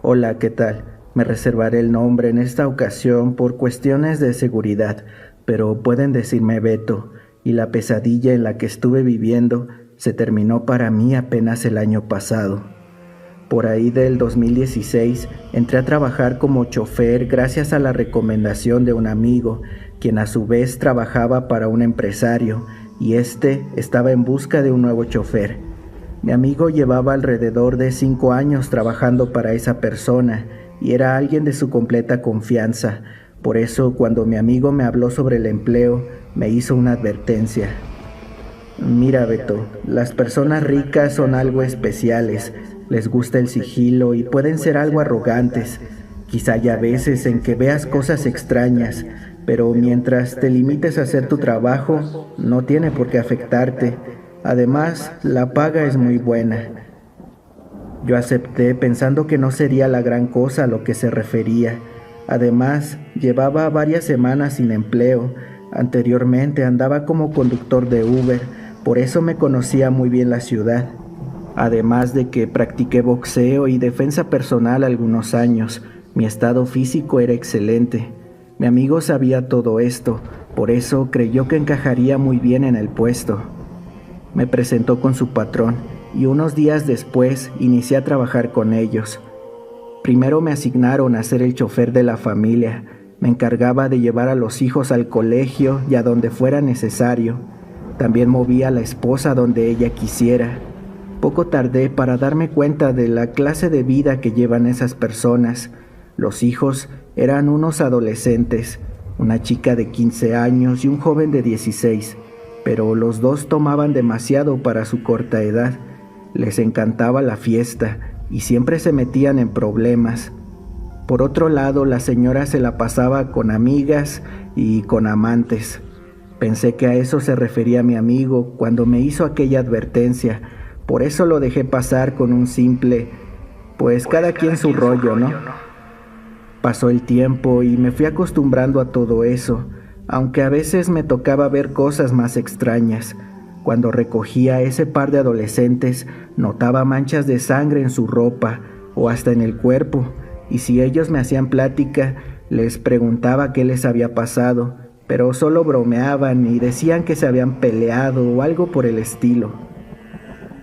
Hola, ¿qué tal? Me reservaré el nombre en esta ocasión por cuestiones de seguridad, pero pueden decirme Beto, y la pesadilla en la que estuve viviendo se terminó para mí apenas el año pasado. Por ahí del 2016 entré a trabajar como chofer gracias a la recomendación de un amigo, quien a su vez trabajaba para un empresario, y este estaba en busca de un nuevo chofer. Mi amigo llevaba alrededor de 5 años trabajando para esa persona y era alguien de su completa confianza. Por eso, cuando mi amigo me habló sobre el empleo, me hizo una advertencia. Mira, Beto, las personas ricas son algo especiales, les gusta el sigilo y pueden ser algo arrogantes. Quizá haya veces en que veas cosas extrañas, pero mientras te limites a hacer tu trabajo, no tiene por qué afectarte. Además, la paga es muy buena. Yo acepté pensando que no sería la gran cosa a lo que se refería. Además, llevaba varias semanas sin empleo. Anteriormente andaba como conductor de Uber, por eso me conocía muy bien la ciudad. Además de que practiqué boxeo y defensa personal algunos años, mi estado físico era excelente. Mi amigo sabía todo esto, por eso creyó que encajaría muy bien en el puesto. Me presentó con su patrón y unos días después inicié a trabajar con ellos. Primero me asignaron a ser el chofer de la familia. Me encargaba de llevar a los hijos al colegio y a donde fuera necesario. También movía a la esposa donde ella quisiera. Poco tardé para darme cuenta de la clase de vida que llevan esas personas. Los hijos eran unos adolescentes, una chica de 15 años y un joven de 16. Pero los dos tomaban demasiado para su corta edad. Les encantaba la fiesta y siempre se metían en problemas. Por otro lado, la señora se la pasaba con amigas y con amantes. Pensé que a eso se refería mi amigo cuando me hizo aquella advertencia. Por eso lo dejé pasar con un simple, pues cada quien su rollo, ¿no? Pasó el tiempo y me fui acostumbrando a todo eso, aunque a veces me tocaba ver cosas más extrañas. Cuando recogía a ese par de adolescentes, notaba manchas de sangre en su ropa o hasta en el cuerpo, y si ellos me hacían plática, les preguntaba qué les había pasado, pero solo bromeaban y decían que se habían peleado o algo por el estilo.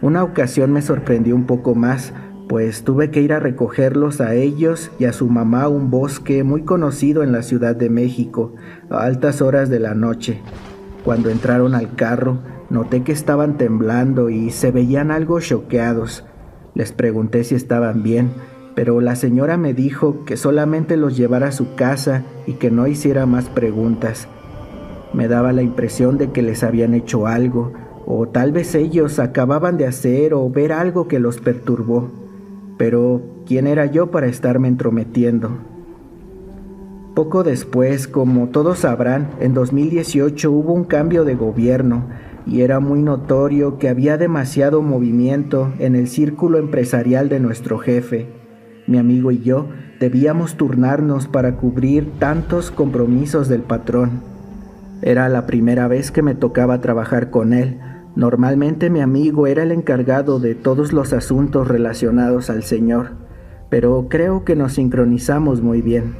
Una ocasión me sorprendió un poco más, pues tuve que ir a recogerlos a ellos y a su mamá a un bosque muy conocido en la Ciudad de México, a altas horas de la noche. Cuando entraron al carro, noté que estaban temblando y se veían algo choqueados. Les pregunté si estaban bien, pero la señora me dijo que solamente los llevara a su casa y que no hiciera más preguntas. Me daba la impresión de que les habían hecho algo, o tal vez ellos acababan de hacer o ver algo que los perturbó. Pero, ¿quién era yo para estarme entrometiendo? Poco después, como todos sabrán, en 2018 hubo un cambio de gobierno y era muy notorio que había demasiado movimiento en el círculo empresarial de nuestro jefe. Mi amigo y yo debíamos turnarnos para cubrir tantos compromisos del patrón. Era la primera vez que me tocaba trabajar con él. Normalmente mi amigo era el encargado de todos los asuntos relacionados al señor, pero creo que nos sincronizamos muy bien.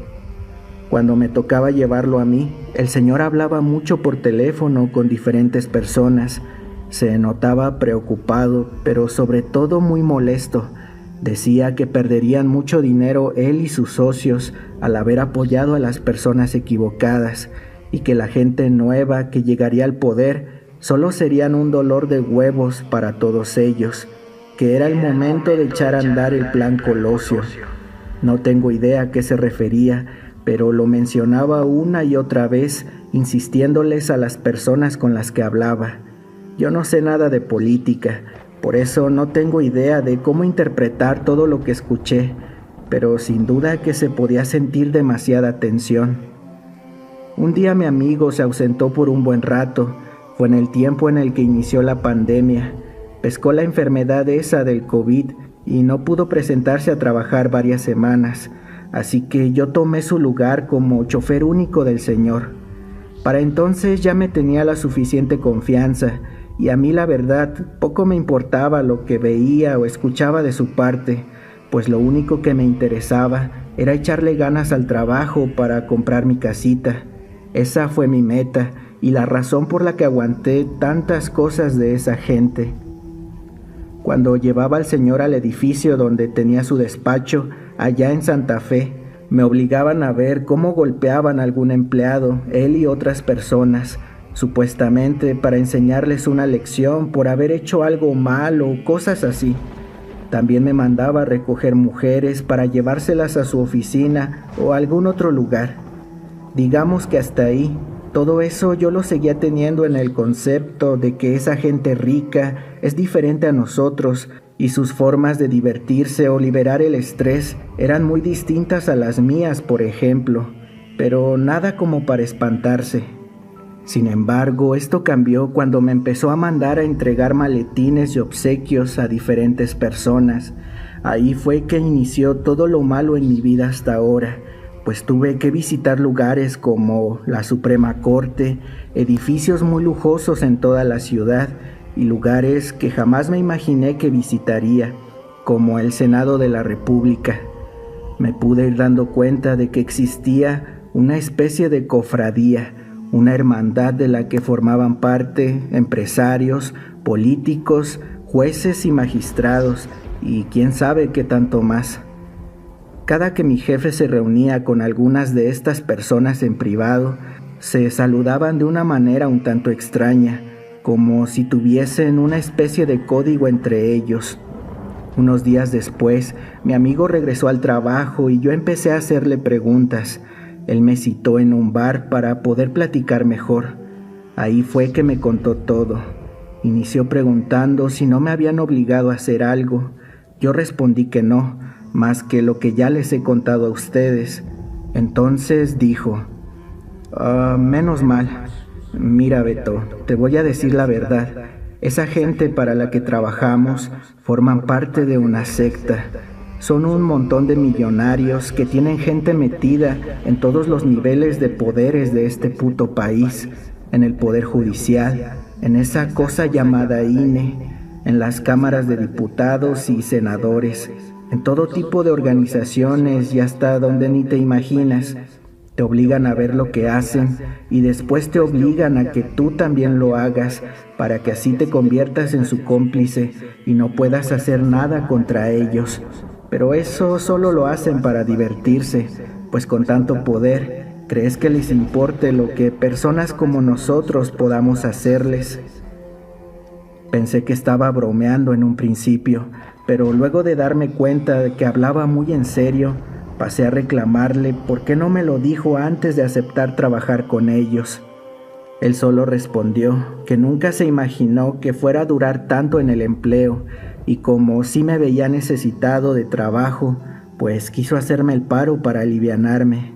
Cuando me tocaba llevarlo a mí, el señor hablaba mucho por teléfono con diferentes personas. Se notaba preocupado, pero sobre todo muy molesto. Decía que perderían mucho dinero él y sus socios al haber apoyado a las personas equivocadas y que la gente nueva que llegaría al poder solo serían un dolor de huevos para todos ellos, que era el momento de echar a andar el plan Colosio. No tengo idea a qué se refería, pero lo mencionaba una y otra vez, insistiéndoles a las personas con las que hablaba. Yo no sé nada de política, por eso no tengo idea de cómo interpretar todo lo que escuché, pero sin duda que se podía sentir demasiada tensión. Un día mi amigo se ausentó por un buen rato. Fue en el tiempo en el que inició la pandemia. Pescó la enfermedad esa del COVID y no pudo presentarse a trabajar varias semanas, así que yo tomé su lugar como chofer único del señor. Para entonces ya me tenía la suficiente confianza y a mí la verdad poco me importaba lo que veía o escuchaba de su parte, pues lo único que me interesaba era echarle ganas al trabajo para comprar mi casita. Esa fue mi meta y la razón por la que aguanté tantas cosas de esa gente. Cuando llevaba al señor al edificio donde tenía su despacho, allá en Santa Fe, me obligaban a ver cómo golpeaban a algún empleado, él y otras personas, supuestamente para enseñarles una lección por haber hecho algo mal o cosas así. También me mandaba a recoger mujeres para llevárselas a su oficina o a algún otro lugar. Digamos que hasta ahí, todo eso yo lo seguía teniendo en el concepto de que esa gente rica es diferente a nosotros y sus formas de divertirse o liberar el estrés eran muy distintas a las mías, por ejemplo, pero nada como para espantarse. Sin embargo, esto cambió cuando me empezó a mandar a entregar maletines y obsequios a diferentes personas. Ahí fue que inició todo lo malo en mi vida hasta ahora, pues tuve que visitar lugares como la Suprema Corte, edificios muy lujosos en toda la ciudad y lugares que jamás me imaginé que visitaría, como el Senado de la República. Me pude ir dando cuenta de que existía una especie de cofradía, una hermandad de la que formaban parte empresarios, políticos, jueces y magistrados, y quién sabe qué tanto más. Cada que mi jefe se reunía con algunas de estas personas en privado, se saludaban de una manera un tanto extraña, como si tuviesen una especie de código entre ellos. Unos días después, mi amigo regresó al trabajo y yo empecé a hacerle preguntas. Él me citó en un bar para poder platicar mejor. Ahí fue que me contó todo. Inició preguntando si no me habían obligado a hacer algo. Yo respondí que no, más que lo que ya les he contado a ustedes. Entonces dijo: menos mal. Mira, Beto, te voy a decir la verdad. Esa gente para la que trabajamos forman parte de una secta. Son un montón de millonarios que tienen gente metida en todos los niveles de poderes de este puto país, en el poder judicial, en esa cosa llamada INE, en las cámaras de diputados y senadores, en todo tipo de organizaciones y hasta donde ni te imaginas. Te obligan a ver lo que hacen y después te obligan a que tú también lo hagas para que así te conviertas en su cómplice y no puedas hacer nada contra ellos. Pero eso solo lo hacen para divertirse, pues con tanto poder, ¿crees que les importe lo que personas como nosotros podamos hacerles? Pensé que estaba bromeando en un principio, pero luego de darme cuenta de que hablaba muy en serio, pasé a reclamarle por qué no me lo dijo antes de aceptar trabajar con ellos. Él solo respondió que nunca se imaginó que fuera a durar tanto en el empleo, y como sí me veía necesitado de trabajo, pues quiso hacerme el paro para alivianarme.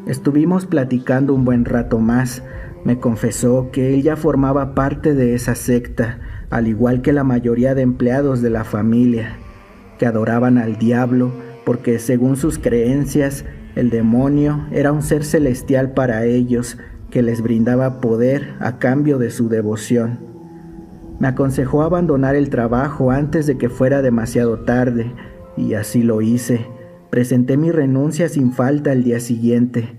Estuvimos platicando un buen rato más. Me confesó que él ya formaba parte de esa secta, al igual que la mayoría de empleados de la familia, que adoraban al diablo porque según sus creencias, el demonio era un ser celestial para ellos que les brindaba poder a cambio de su devoción. Me aconsejó abandonar el trabajo antes de que fuera demasiado tarde, y así lo hice. Presenté mi renuncia sin falta al día siguiente.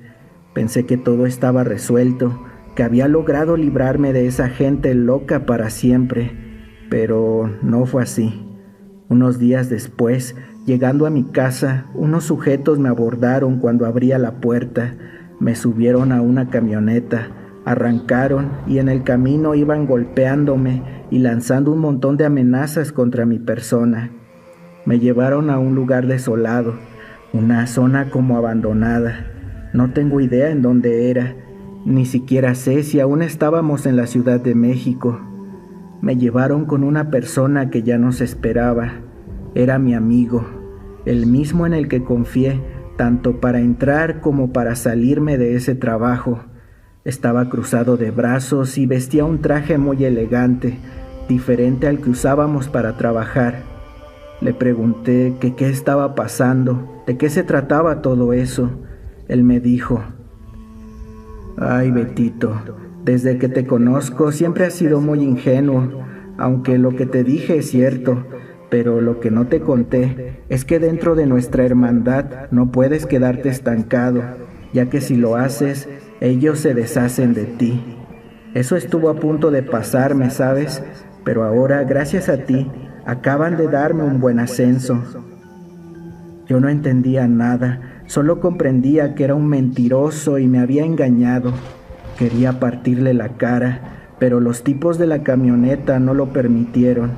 Pensé que todo estaba resuelto, que había logrado librarme de esa gente loca para siempre, pero no fue así. Unos días después, llegando a mi casa, unos sujetos me abordaron cuando abría la puerta, me subieron a una camioneta, arrancaron y en el camino iban golpeándome y lanzando un montón de amenazas contra mi persona. Me llevaron a un lugar desolado, una zona como abandonada. No tengo idea en dónde era, ni siquiera sé si aún estábamos en la Ciudad de México. Me llevaron con una persona que ya nos esperaba. Era mi amigo, el mismo en el que confié, tanto para entrar como para salirme de ese trabajo. Estaba cruzado de brazos y vestía un traje muy elegante, diferente al que usábamos para trabajar. Le pregunté que qué estaba pasando, de qué se trataba todo eso. Él me dijo: «Ay, Betito, desde que te conozco siempre has sido muy ingenuo, aunque lo que te dije es cierto. Pero lo que no te conté es que dentro de nuestra hermandad no puedes quedarte estancado, ya que si lo haces, ellos se deshacen de ti. Eso estuvo a punto de pasarme, ¿sabes? Pero ahora, gracias a ti, acaban de darme un buen ascenso. Yo no entendía nada, solo comprendía que era un mentiroso y me había engañado. Quería partirle la cara, pero los tipos de la camioneta no lo permitieron.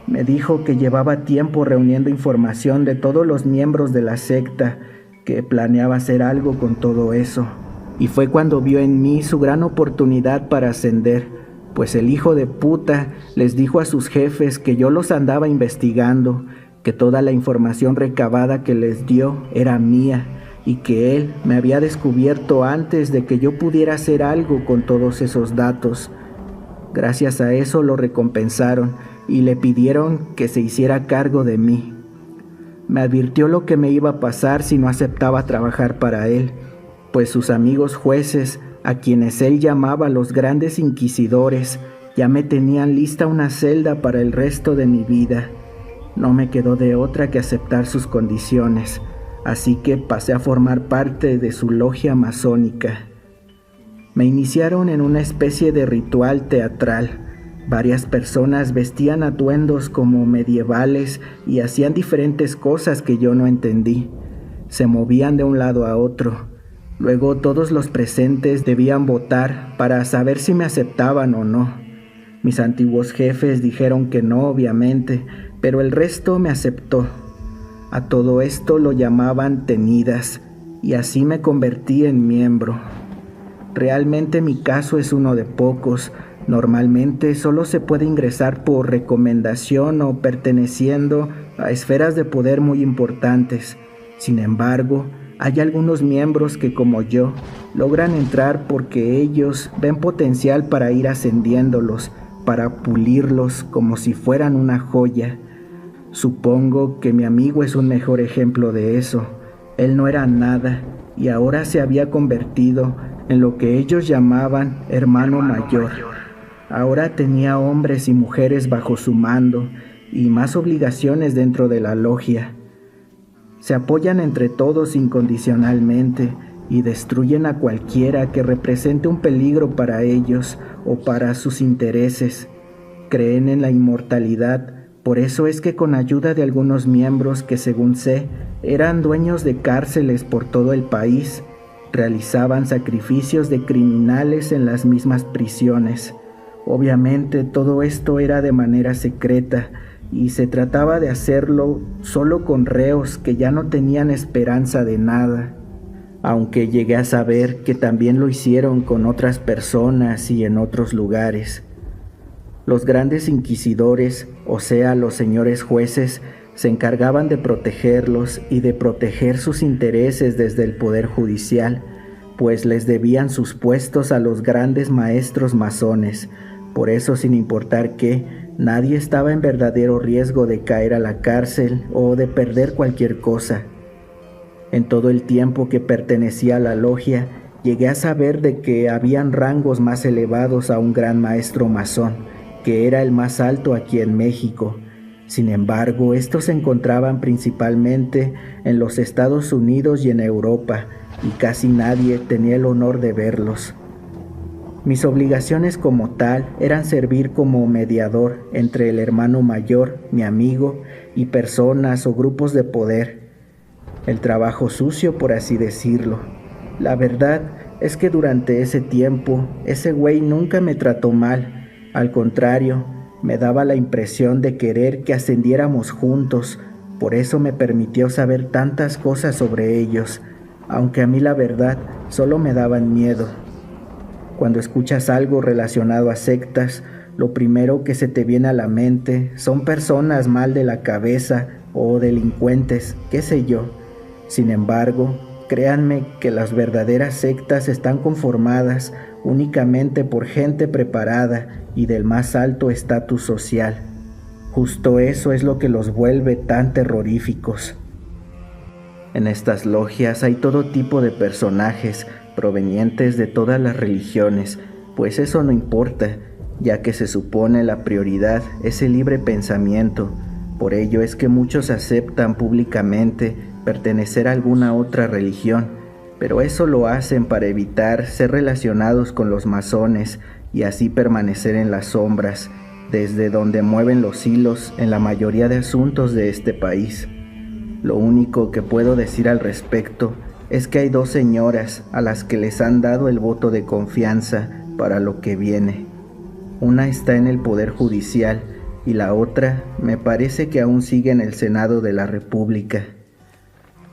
Me dijo que llevaba tiempo reuniendo información de todos los miembros de la secta, que planeaba hacer algo con todo eso. Y fue cuando vio en mí su gran oportunidad para ascender, pues el hijo de puta les dijo a sus jefes que yo los andaba investigando, que toda la información recabada que les dio era mía y que él me había descubierto antes de que yo pudiera hacer algo con todos esos datos. Gracias a eso lo recompensaron y le pidieron que se hiciera cargo de mí. Me advirtió lo que me iba a pasar si no aceptaba trabajar para él, pues sus amigos jueces, a quienes él llamaba los grandes inquisidores, ya me tenían lista una celda para el resto de mi vida. No me quedó de otra que aceptar sus condiciones, así que pasé a formar parte de su logia masónica. Me iniciaron en una especie de ritual teatral. Varias personas vestían atuendos como medievales y hacían diferentes cosas que yo no entendí. Se movían de un lado a otro. Luego todos los presentes debían votar para saber si me aceptaban o no. Mis antiguos jefes dijeron que no, obviamente, pero el resto me aceptó. A todo esto lo llamaban tenidas, y así me convertí en miembro. Realmente mi caso es uno de pocos. Normalmente solo se puede ingresar por recomendación o perteneciendo a esferas de poder muy importantes. Sin embargo, hay algunos miembros que, como yo, logran entrar porque ellos ven potencial para ir ascendiéndolos, para pulirlos como si fueran una joya. Supongo que mi amigo es un mejor ejemplo de eso. Él no era nada y ahora se había convertido en lo que ellos llamaban hermano mayor. Ahora tenía hombres y mujeres bajo su mando y más obligaciones dentro de la logia. Se apoyan entre todos incondicionalmente y destruyen a cualquiera que represente un peligro para ellos o para sus intereses. Creen en la inmortalidad, por eso es que con ayuda de algunos miembros que, según sé, eran dueños de cárceles por todo el país, realizaban sacrificios de criminales en las mismas prisiones. Obviamente todo esto era de manera secreta y se trataba de hacerlo solo con reos que ya no tenían esperanza de nada, aunque llegué a saber que también lo hicieron con otras personas y en otros lugares. Los grandes inquisidores, o sea, los señores jueces, se encargaban de protegerlos y de proteger sus intereses desde el poder judicial, pues les debían sus puestos a los grandes maestros masones. Por eso, sin importar qué, nadie estaba en verdadero riesgo de caer a la cárcel o de perder cualquier cosa. En todo el tiempo que pertenecía a la logia, llegué a saber de que habían rangos más elevados a un gran maestro masón, que era el más alto aquí en México. Sin embargo, estos se encontraban principalmente en los Estados Unidos y en Europa, y casi nadie tenía el honor de verlos. Mis obligaciones como tal eran servir como mediador entre el hermano mayor, mi amigo, y personas o grupos de poder. El trabajo sucio, por así decirlo. La verdad es que durante ese tiempo, ese güey nunca me trató mal. Al contrario, me daba la impresión de querer que ascendiéramos juntos. Por eso me permitió saber tantas cosas sobre ellos, aunque a mí la verdad solo me daban miedo. Cuando escuchas algo relacionado a sectas, lo primero que se te viene a la mente son personas mal de la cabeza o delincuentes, qué sé yo. Sin embargo, créanme que las verdaderas sectas están conformadas únicamente por gente preparada y del más alto estatus social. Justo eso es lo que los vuelve tan terroríficos. En estas logias hay todo tipo de personajes provenientes de todas las religiones, pues eso no importa, ya que se supone la prioridad es el libre pensamiento, Por ello es que muchos aceptan públicamente pertenecer a alguna otra religión, pero eso lo hacen para evitar ser relacionados con los masones y así permanecer en las sombras, desde donde mueven los hilos en la mayoría de asuntos de este país. Lo único que puedo decir al respecto es que hay 2 señoras a las que les han dado el voto de confianza para lo que viene. Una está en el Poder Judicial y la otra me parece que aún sigue en el Senado de la República.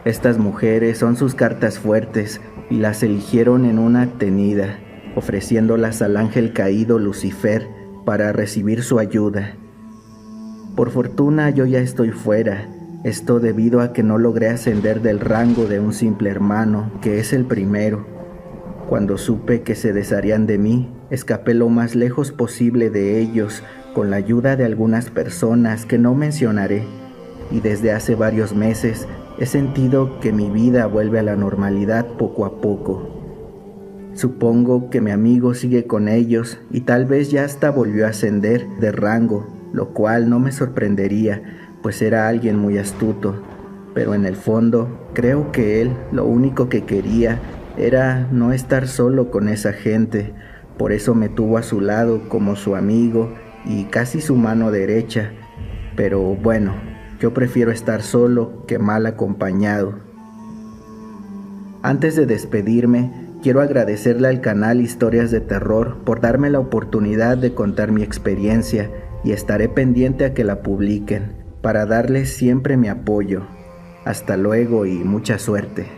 Estas mujeres son sus cartas fuertes y las eligieron en una tenida, ofreciéndolas al ángel caído Lucifer para recibir su ayuda. Por fortuna yo ya estoy fuera, esto debido a que no logré ascender del rango de un simple hermano, que es el primero. Cuando supe que se desharían de mí, escapé lo más lejos posible de ellos con la ayuda de algunas personas que no mencionaré, y desde hace varios meses he sentido que mi vida vuelve a la normalidad poco a poco. Supongo que mi amigo sigue con ellos y tal vez ya hasta volvió a ascender de rango, lo cual no me sorprendería, pues era alguien muy astuto, pero en el fondo creo que él lo único que quería era no estar solo con esa gente, por eso me tuvo a su lado como su amigo y casi su mano derecha, pero bueno, yo prefiero estar solo que mal acompañado. Antes de despedirme, quiero agradecerle al canal Historias de Terror por darme la oportunidad de contar mi experiencia y estaré pendiente a que la publiquen para darles siempre mi apoyo. Hasta luego y mucha suerte.